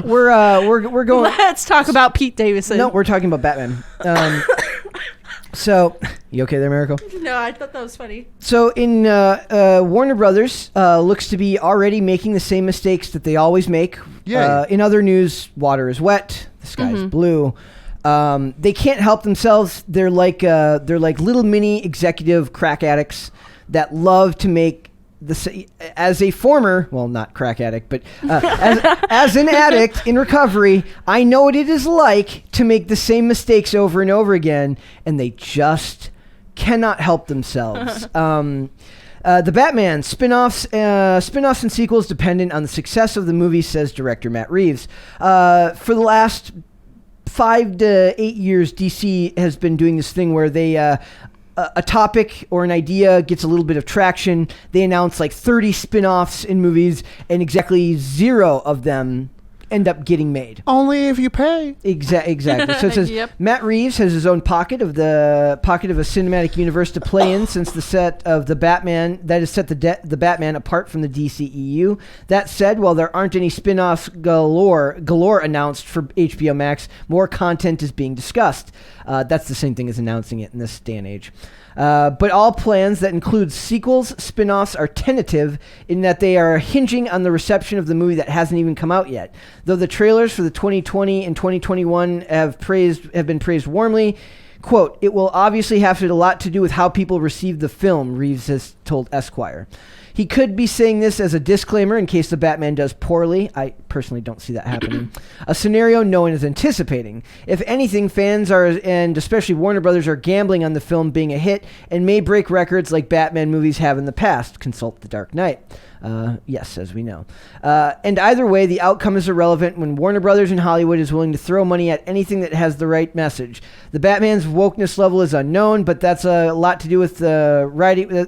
we're going. Let's talk about Pete Davidson. No, we're talking about Batman. So, you okay there, Miracle? No, I thought that was funny. So in Warner Brothers looks to be already making the same mistakes that they always make. In other news, water is wet, the sky is blue. They can't help themselves. They're like little mini executive crack addicts that love to make as a former, well, not crack addict, but as an addict in recovery, I know what it is like to make the same mistakes over and over again, and they just cannot help themselves. The Batman spin-offs and sequels dependent on the success of the movie, says director Matt Reeves. For the last 5 to 8 years, DC has been doing this thing where they a topic or an idea gets a little bit of traction. They announce like 30 spin-offs in movies, and exactly 0 of them end up getting made. Only if you pay. Exactly. So it says Matt Reeves has his own pocket of a cinematic universe to play in since the set of the Batman that has set the Batman apart from the DCEU. That said, while there aren't any spin-offs galore announced for HBO Max, more content is being discussed. That's the same thing as announcing it in this day and age. But all plans that include sequels, spin-offs are tentative in that they are hinging on the reception of the movie that hasn't even come out yet. Though the trailers for the 2020 and 2021 have been praised warmly, quote, "It will obviously have a lot to do with how people receive the film," Reeves has told Esquire. He could be saying this as a disclaimer in case the Batman does poorly. I personally don't see that happening. A scenario no one is anticipating. If anything, fans and especially Warner Brothers are gambling on the film being a hit and may break records like Batman movies have in the past. Consult The Dark Knight. Yes, as we know. And either way, the outcome is irrelevant when Warner Brothers in Hollywood is willing to throw money at anything that has the right message. The Batman's wokeness level is unknown, but that's a lot to do with the writing.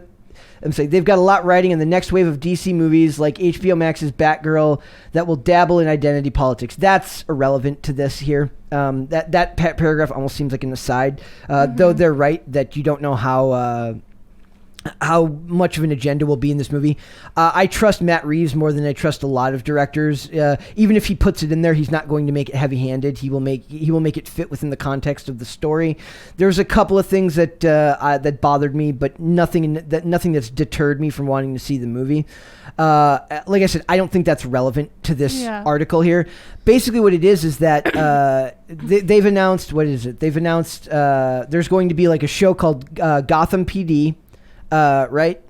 I'm saying they've got a lot riding in the next wave of DC movies like HBO Max's Batgirl that will dabble in identity politics. That's irrelevant to this here. That paragraph almost seems like an aside, though they're right that you don't know how much of an agenda will be in this movie. I trust Matt Reeves more than I trust a lot of directors. Even if he puts it in there, he's not going to make it heavy-handed. He will make it fit within the context of the story. There's a couple of things that bothered me, but nothing that's deterred me from wanting to see the movie. Like I said, I don't think that's relevant to this article here. Basically, what it is that they've announced. What is it? They've announced there's going to be like a show called Gotham PD. Right?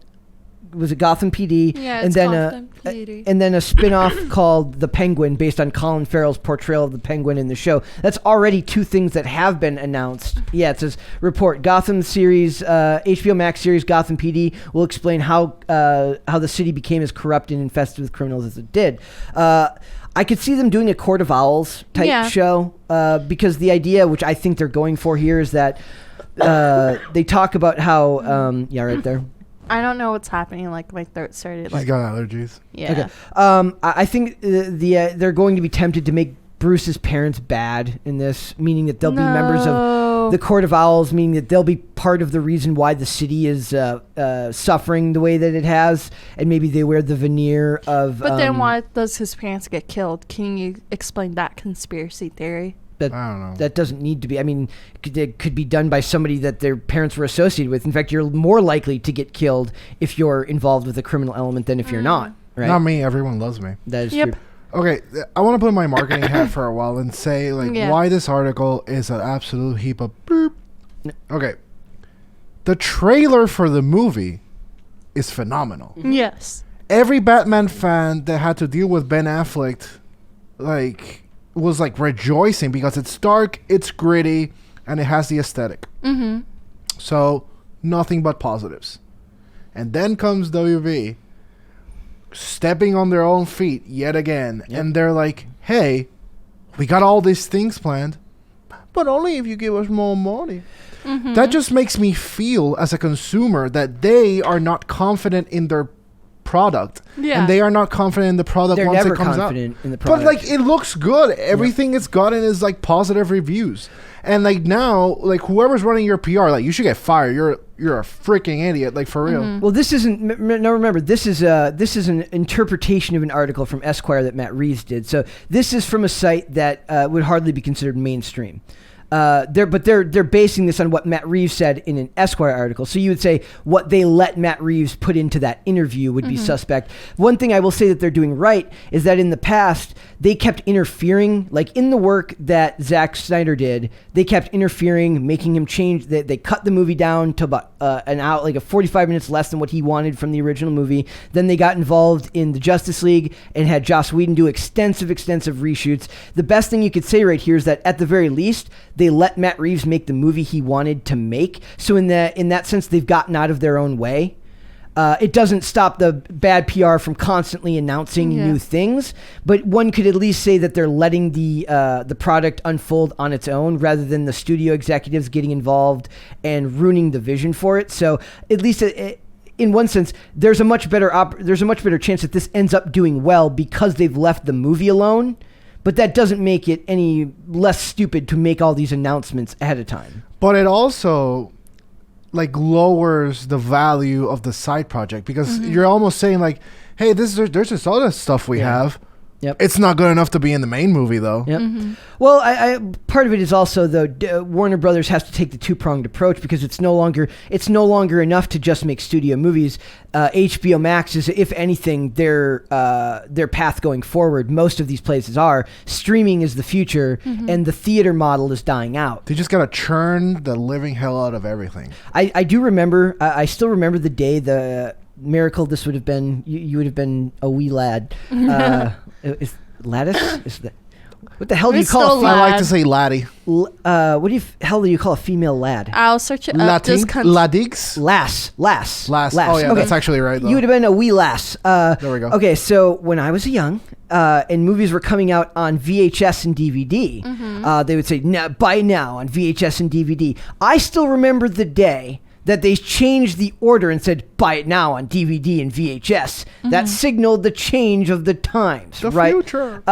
Was it Gotham PD? Yeah, it's Gotham PD. And then a spin-off called The Penguin based on Colin Farrell's portrayal of the Penguin in the show. That's already 2 things that have been announced. Yeah, it says, report, Gotham Series, HBO Max series Gotham PD will explain how the city became as corrupt and infested with criminals as it did. I could see them doing a Court of Owls type show because the idea, which I think they're going for here, is that they talk about how right there. I don't know what's happening. Like my throat started. She's got allergies. Yeah. Okay. I think they're going to be tempted to make Bruce's parents bad in this, meaning that they'll be members of the Court of Owls, meaning that they'll be part of the reason why the city is suffering the way that it has, and maybe they wear the veneer of. But then why does his parents get killed? Can you explain that conspiracy theory? I don't know. That doesn't need to be. I mean, it could be done by somebody that their parents were associated with. In fact, you're more likely to get killed if you're involved with a criminal element than if you're not. Right? Not me. Everyone loves me. That is true. Okay, I want to put my marketing hat for a while and say why this article is an absolute heap of boop. Okay, the trailer for the movie is phenomenal. Yes. Every Batman fan that had to deal with Ben Affleck, was rejoicing because it's dark, it's gritty, and it has the aesthetic. Mm-hmm. So nothing but positives. And then comes WB stepping on their own feet yet again. Yep. And they're like, hey, we got all these things planned, but only if you give us more money. Mm-hmm. That just makes me feel as a consumer that they are not confident in their product, and they are not confident in the product. They're once never it comes confident out. In the product. But it looks good. Everything it's gotten is positive reviews, and now whoever's running your PR, you should get fired. you're a freaking idiot, like for real. Well, this isn't. Now remember, this is an interpretation of an article from Esquire that Matt Reeves did. So this is from a site that would hardly be considered mainstream. They're basing this on what Matt Reeves said in an Esquire article. So you would say what they let Matt Reeves put into that interview would be suspect. One thing I will say that they're doing right is that in the past they kept interfering, like in the work that Zack Snyder did. They kept interfering, making him change. They cut the movie down to about an hour, like a 45 minutes less than what he wanted from the original movie. Then they got involved in the Justice League and had Joss Whedon do extensive reshoots. The best thing you could say right here is that at the very least, they let Matt Reeves make the movie he wanted to make. So in that sense, they've gotten out of their own way. It doesn't stop the bad PR from constantly announcing new things, but one could at least say that they're letting the product unfold on its own rather than the studio executives getting involved and ruining the vision for it. So at least in one sense, there's a much better chance that this ends up doing well because they've left the movie alone. But that doesn't make it any less stupid to make all these announcements ahead of time. But it also like lowers the value of the side project because you're almost saying like, hey, there's this other stuff we have. Yep. It's not good enough to be in the main movie, though. Yep. Well, I part of it is also though Warner Brothers has to take the two-pronged approach because it's no longer enough to just make studio movies. HBO Max is, if anything, their path going forward. Most of these places are streaming is the future, and the theater model is dying out. They just gotta churn the living hell out of everything. I do remember. I still remember the day the miracle this would have been. You would have been a wee lad. Is lattice? Is that what the hell do you call? I like to say laddie. What hell do you call a female lad? I'll search it up. Ladix? Lass. Oh yeah, that's actually right though. You would have been a wee lass. There we go. Okay, so when I was young, and movies were coming out on VHS and DVD, they would say, buy now on VHS and DVD. I still remember the day that they changed the order and said, buy it now on DVD and VHS. That signaled the change of the times, the right? future.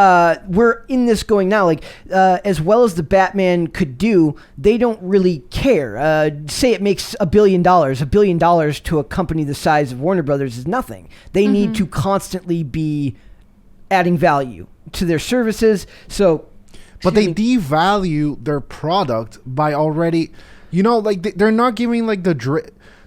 We're in this going now. Like, as well as the Batman could do, they don't really care. Say it makes $1 billion. $1 billion to a company the size of Warner Brothers is nothing. They need to constantly be adding value to their services. But they devalue their product by already... You know, like they're not giving like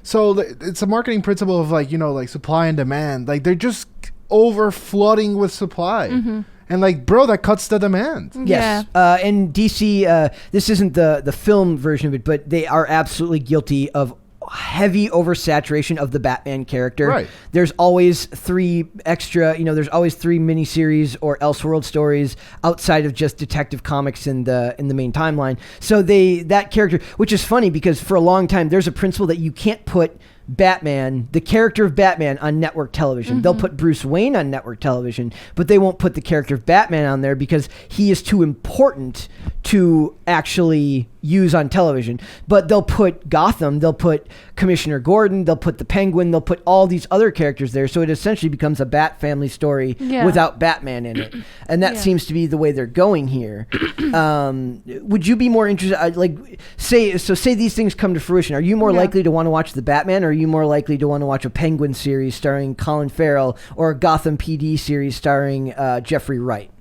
so it's a marketing principle of like, you know, like supply and demand. Like they're just over flooding with supply. And like, bro, that cuts the demand. Yes. And DC, this isn't the film version of it, but they are absolutely guilty of heavy oversaturation of the Batman character. Right. There's always three miniseries or Elseworld stories outside of just Detective Comics in the main timeline. So that character, which is funny because for a long time there's a principle that you can't put Batman, the character of Batman, on network television. They'll put Bruce Wayne on network television, but they won't put the character of Batman on there because he is too important to actually use on television. But they'll put Gotham, they'll put Commissioner Gordon, they'll put the Penguin, they'll put all these other characters there, so it essentially becomes a Bat family story without Batman in it. And that seems to be the way they're going here. Would you be more interested, say these things come to fruition, are you more likely to want to watch the Batman, or are you more likely to want to watch a Penguin series starring Colin Farrell or a Gotham PD series starring Jeffrey Wright?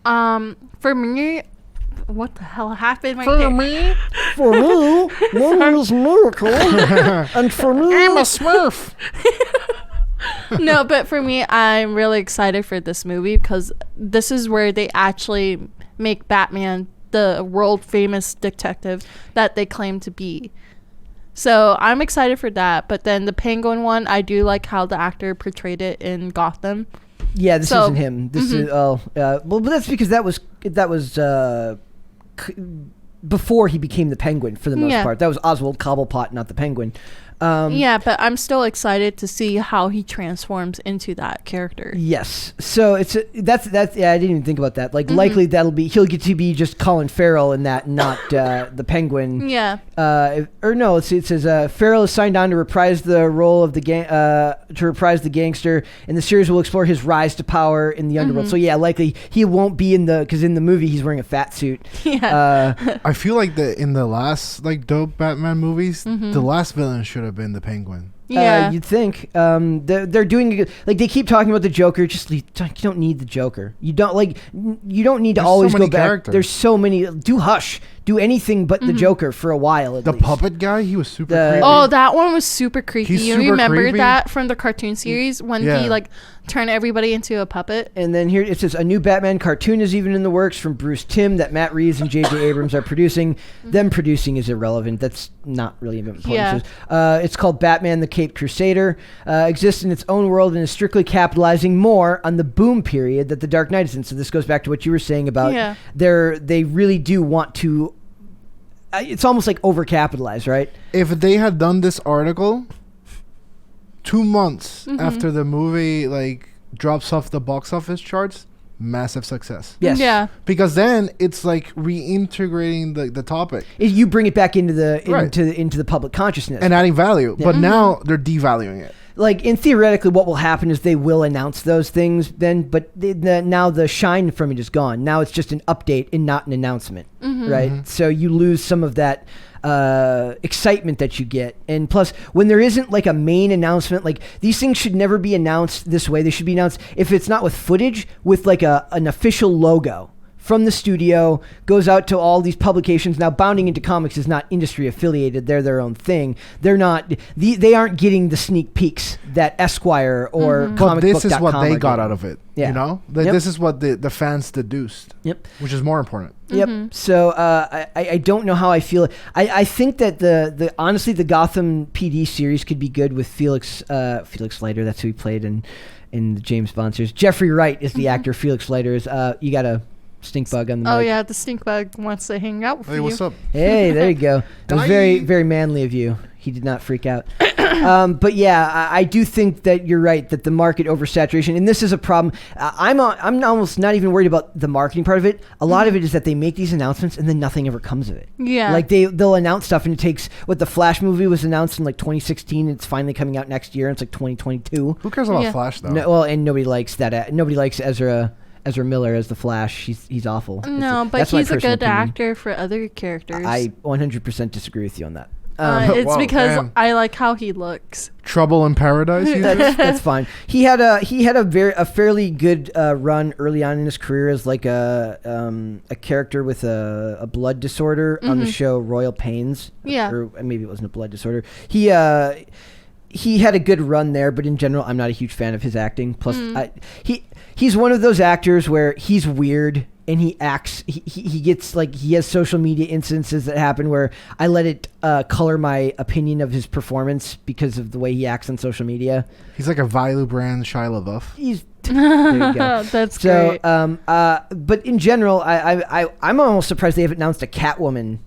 For me, what the hell happened right For there? me, my name is Miracle, and for me, I'm a Smurf. No, but for me, I'm really excited for this movie because this is where they actually make Batman the world famous detective that they claim to be. So I'm excited for that. But then the Penguin one, I do like how the actor portrayed it in Gotham. Yeah, this isn't him. This is well, but that's because that was before he became the Penguin for the most part. That was Oswald Cobblepot, not the Penguin. But I'm still excited to see how he transforms into that character. Yes. So that's I didn't even think about that. Like likely he'll get to be just Colin Farrell in that, not the Penguin. Yeah. It says Farrell is signed on to reprise the role of the gangster, and the series will explore his rise to power in the underworld. So yeah, likely he won't be because in the movie he's wearing a fat suit. Yeah. I feel like in the last dope Batman movies, the last villain should have have been the Penguin. Yeah. You'd think. They're doing like they keep talking about the Joker. Just you don't need the Joker. You don't need to always so go many back. characters. There's so many. Do Hush. Do anything but the Joker for a while. At The least. puppet guy, he was super creepy. Oh, that one was super creepy. He's You super remember creepy. that from the cartoon series when Yeah. he like turned everybody into a puppet? And then here it says a new Batman cartoon is even in the works from Bruce Timm that Matt Reeves and J.J. Abrams are producing. Them producing is irrelevant. That's not really important. Yeah. It's called Batman the Caped Crusader. Exists in its own world and is strictly capitalizing more on the boom period that the Dark Knight is in. So this goes back to what you were saying about they really do want to. It's almost like overcapitalized, right? If they had done this article 2 months after the movie like drops off the box office charts, massive success. Yes. Yeah. Because then it's like reintegrating the topic You bring it back into the Right. into the public consciousness. and adding value. But now they're devaluing it. Like, in theoretically, what will happen is they will announce those things then, but now the shine from it is gone. Now it's just an update and not an announcement, right? So you lose some of that excitement that you get. And plus, when there isn't like a main announcement, like these things should never be announced this way. They should be announced, if it's not with footage, with like an official logo from the studio, goes out to all these publications. Now, Bounding Into Comics is not industry affiliated. They're their own thing. They're not, they aren't getting the sneak peeks that Esquire or But this is comicbook.com what they are got getting. out of it. Yeah. You know? Like, Yep. this is what the fans deduced. Yep. Which is more important. Yep. So I don't know how I feel. I think that the honestly the Gotham PD series could be good with Felix Leiter. That's who he played in the James Bond series. Jeffrey Wright is the actor. Felix Leiter is. You got a stink bug on the Oh mic. yeah, the stink bug wants to hang out with Hey, you. what's up? Hey, there you go. That was very Bye. very manly of you. He did not freak out. But yeah, I do think that you're right that the market oversaturation, and this is a problem. I'm almost not even worried about the marketing part of it. A lot of it is that they make these announcements and then nothing ever comes of it. Yeah. Like they'll announce stuff and it takes the Flash movie was announced in like 2016 and it's finally coming out next year and it's like 2022. Who cares about Yeah. Flash, though? No, well, and nobody likes that. Nobody likes Ezra Miller as the Flash. He's awful. No, but that's my he's a personal good opinion. actor for other characters. I 100% disagree with you on that. It's Wow, because damn. I like how he looks. Trouble in Paradise? you think? That's fine. He had a fairly good run early on in his career as like a character with a blood disorder on the show Royal Pains. Yeah. Or maybe it wasn't a blood disorder. He had a good run there, but in general, I'm not a huge fan of his acting. Plus, he's one of those actors where he's weird and he acts. He gets like he has social media instances that happen where I let it color my opinion of his performance because of the way he acts on social media. He's like a Vilu brand Shia LaBeouf. He's there you go. That's So, great. but in general, I'm almost surprised they haven't announced a Catwoman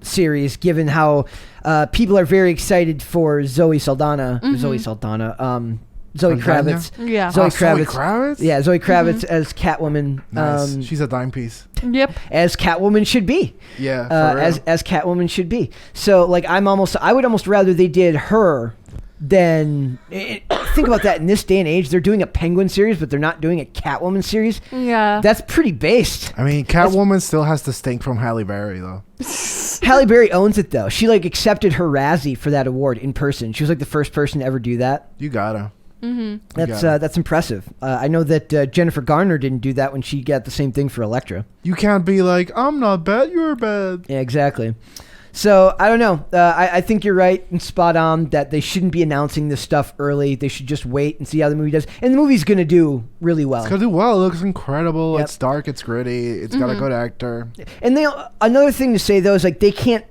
series, given how people are very excited for Zoe Kravitz. Yeah. Zoe Zoe Kravitz. Kravitz? Yeah, Zoe Kravitz as Catwoman. Nice. She's a dime piece. Yep. As Catwoman should be. Yeah, for real. As Catwoman should be. So like I would almost rather they did her than think about that in this day and age. They're doing a Penguin series, but they're not doing a Catwoman series. Yeah. That's pretty based. I mean, Catwoman still has to stink from Halle Berry, though. Halle Berry owns it though. She like accepted her Razzie for that award in person. She was like the first person to ever do that. You gotta. That's impressive. I know that Jennifer Garner didn't do that when she got the same thing for Elektra. You can't be like, I'm not bad, you're bad. Yeah, exactly. So I don't know. I think you're right and spot on that they shouldn't be announcing this stuff early. They should just wait and see how the movie does. And the movie's gonna do really well. It's gonna do well. It looks incredible. Yep. It's dark. It's gritty. It's got a good actor. And another thing to say though is like they can't.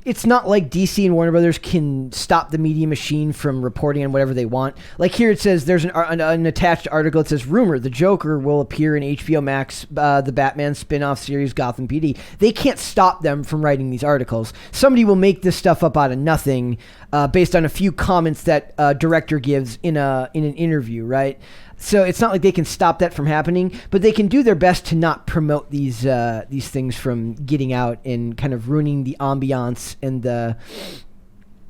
It's not like DC and Warner Brothers can stop the media machine from reporting on whatever they want. Like here it says there's an attached article. It says, rumor, the Joker will appear in HBO Max, the Batman spin-off series Gotham PD. They can't stop them from writing these articles. Somebody will make this stuff up out of nothing based on a few comments that a director gives in an interview, right? So it's not like they can stop that from happening, but they can do their best to not promote these things from getting out and kind of ruining the ambiance and the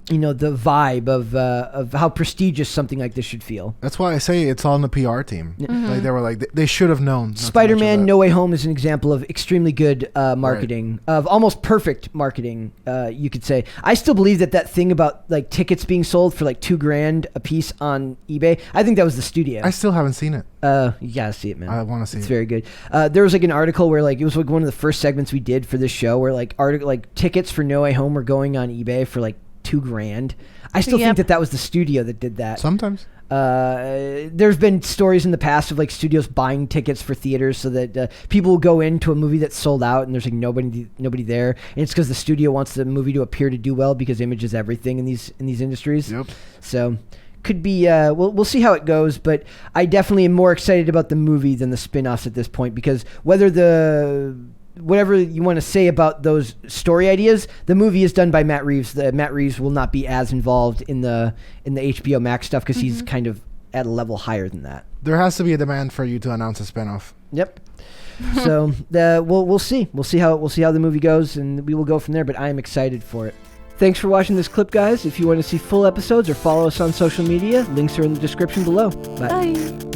the vibe of how prestigious something like this should feel. That's why I say it's on the PR team. Like they were like they should have known. Spider-Man: No Way Home is an example of extremely good marketing, of almost perfect marketing. You could say. I still believe that thing about like tickets being sold for like $2,000 a piece on eBay. I think that was the studio. I still haven't seen it. You gotta see it, man. I want to see it. It's very good. There was like an article where like it was like one of the first segments we did for this show where like tickets for No Way Home were going on eBay for like $2,000. I still think that was the studio that did that. Sometimes. There's been stories in the past of like studios buying tickets for theaters so that people will go into a movie that's sold out and there's like nobody there, and it's because the studio wants the movie to appear to do well because image is everything in these industries. Yep. So could be we'll see how it goes, but I definitely am more excited about the movie than the spin-offs at this point, because whatever you want to say about those story ideas, the movie is done by Matt Reeves. Matt Reeves will not be as involved in the HBO Max stuff because he's kind of at a level higher than that. There has to be a demand for you to announce a spinoff. Yep. So we'll see. We'll see how the movie goes, and we will go from there. But I am excited for it. Thanks for watching this clip, guys. If you want to see full episodes or follow us on social media, links are in the description below. Bye.